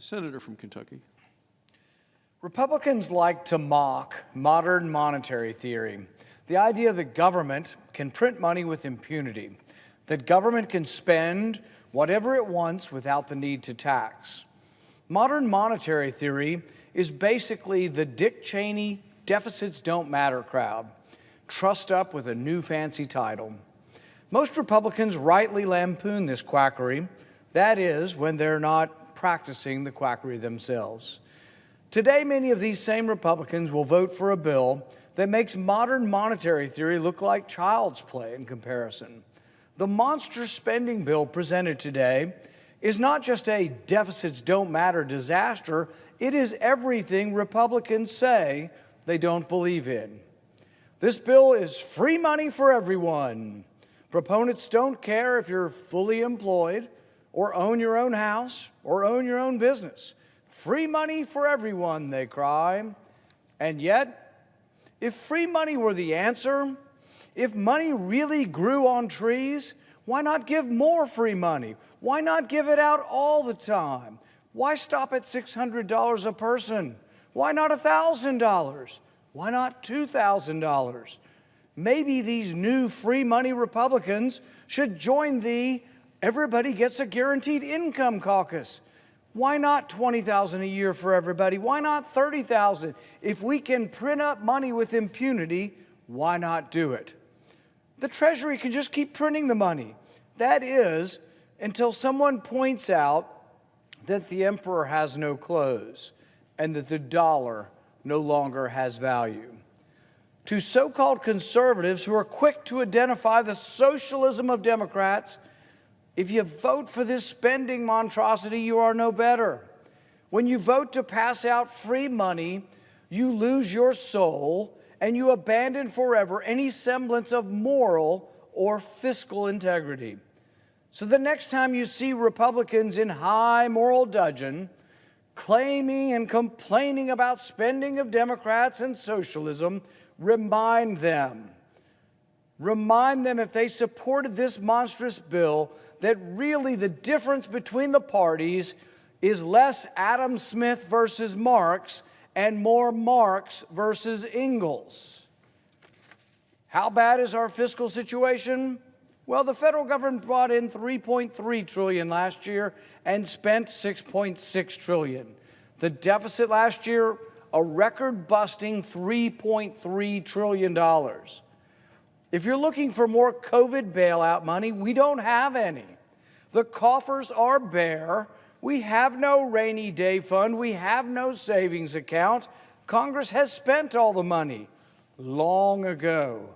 Senator from Kentucky. Republicans like to mock modern monetary theory, the idea that government can print money with impunity, that government can spend whatever it wants without the need to tax. Modern monetary theory is basically the Dick Cheney deficits don't matter crowd, trussed up with a new fancy title. Most Republicans rightly lampoon this quackery, that is, when they're not practicing the quackery themselves. Today, many of these same Republicans will vote for a bill that makes modern monetary theory look like child's play in comparison. The monster spending bill presented today is not just a deficits don't matter disaster, it is everything Republicans say they don't believe in. This bill is free money for everyone. Proponents don't care if you're fully employed or own your own house or own your own business. Free money for everyone, they cry. And yet, if free money were the answer, if money really grew on trees, why not give more free money? Why not give it out all the time? Why stop at $600 a person? Why not $1,000? Why not $2,000? Maybe these new free money Republicans should join the Everybody Gets a Guaranteed Income caucus. Why not $20,000 a year for everybody? Why not $30,000? If we can print up money with impunity, why not do it? The Treasury can just keep printing the money. That is, until someone points out that the emperor has no clothes and that the dollar no longer has value. To so-called conservatives who are quick to identify the socialism of Democrats, if you vote for this spending monstrosity, you are no better. When you vote to pass out free money, you lose your soul and you abandon forever any semblance of moral or fiscal integrity. So the next time you see Republicans in high moral dudgeon claiming and complaining about spending of Democrats and socialism, remind them if they supported this monstrous bill that really the difference between the parties is less Adam Smith versus Marx and more Marx versus Engels. How bad is our fiscal situation? Well, the federal government brought in $3.3 trillion last year and spent $6.6 trillion. The deficit last year, a record-busting $3.3 trillion. If you're looking for more COVID bailout money, we don't have any. The coffers are bare. We have no rainy day fund. We have no savings account. Congress has spent all the money long ago.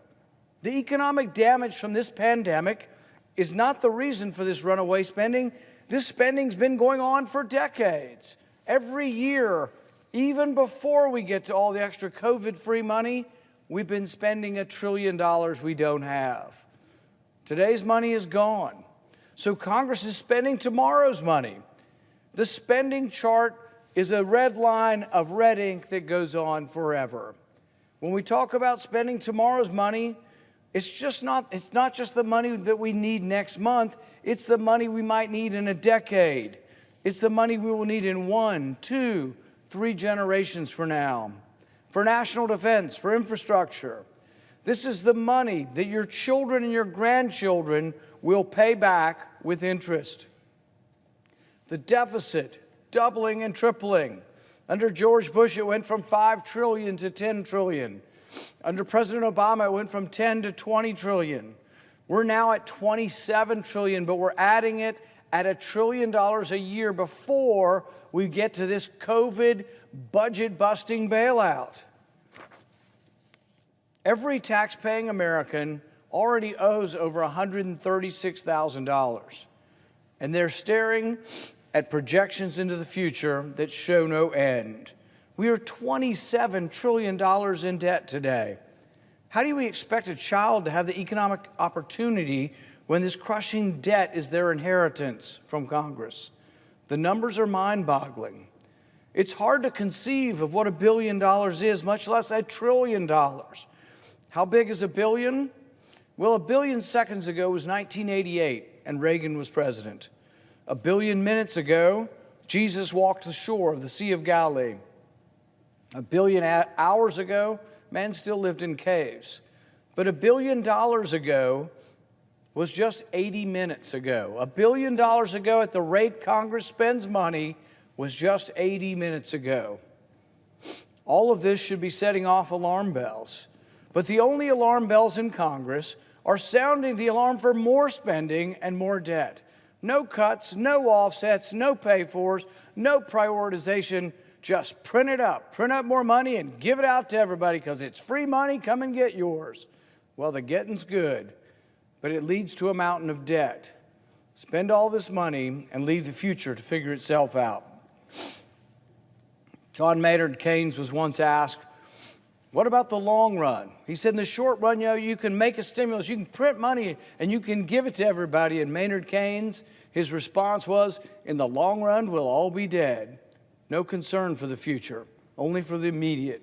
The economic damage from this pandemic is not the reason for this runaway spending. This spending's been going on for decades. Every year, even before we get to all the extra COVID-free money, we've been spending $1 trillion we don't have. Today's money is gone. So Congress is spending tomorrow's money. The spending chart is a red line of red ink that goes on forever. When we talk about spending tomorrow's money, it's not just the money that we need next month, it's the money we might need in a decade. It's the money we will need in 1, 2, 3 generations from now. For national defense, for infrastructure. This is the money that your children and your grandchildren will pay back with interest. The deficit doubling and tripling. Under George Bush, it went from $5 trillion to $10 trillion. Under President Obama, it went from 10 to 20 trillion. We're now at 27 trillion, but we're adding it at $1 trillion a year before we get to this COVID budget-busting bailout. Every tax-paying American already owes over $136,000, and they're staring at projections into the future that show no end. We are $27 trillion in debt today. How do we expect a child to have the economic opportunity when this crushing debt is their inheritance from Congress? The numbers are mind-boggling. It's hard to conceive of what $1 billion is, much less $1 trillion. How big is a billion? Well, 1 billion seconds ago was 1988, and Reagan was president. 1 billion minutes ago Jesus walked the shore of the Sea of Galilee. 1 billion hours ago, man still lived in caves. But $1 billion ago was just 80 minutes ago. $1 billion ago, at the rate Congress spends money, was just 80 minutes ago. All of this should be setting off alarm bells. But the only alarm bells in Congress are sounding the alarm for more spending and more debt. No cuts, no offsets, no pay-fors, no prioritization. Just print it up. Print up more money and give it out to everybody because it's free money. Come and get yours. Well, the getting's good, but it leads to a mountain of debt. Spend all this money and leave the future to figure itself out. John Maynard Keynes was once asked, what about the long run? He said, in the short run, you can make a stimulus, you can print money, and you can give it to everybody. And Maynard Keynes, his response was, in the long run, we'll all be dead. No concern for the future, only for the immediate.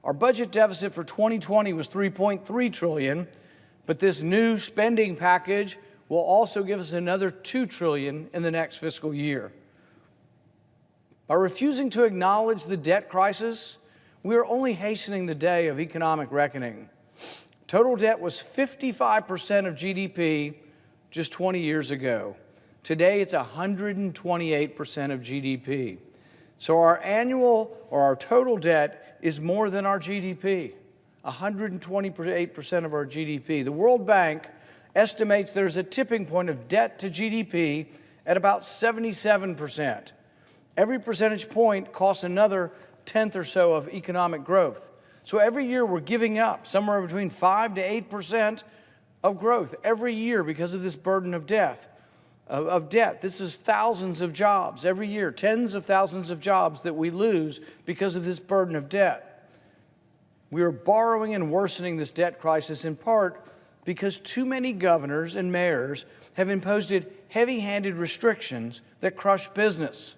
Our budget deficit for 2020 was $3.3 trillion, but this new spending package will also give us another $2 trillion in the next fiscal year. By refusing to acknowledge the debt crisis, we are only hastening the day of economic reckoning. Total debt was 55% of GDP just 20 years ago. Today, it's 128% of GDP. So our total debt is more than our GDP, 128% of our GDP. The World Bank estimates there's a tipping point of debt to GDP at about 77%. Every percentage point costs another tenth or so of economic growth. So every year we're giving up somewhere between 5 to 8% of growth every year because of this burden of debt. This is thousands of jobs every year, tens of thousands of jobs that we lose because of this burden of debt. We are borrowing and worsening this debt crisis in part because too many governors and mayors have imposed heavy-handed restrictions that crush business.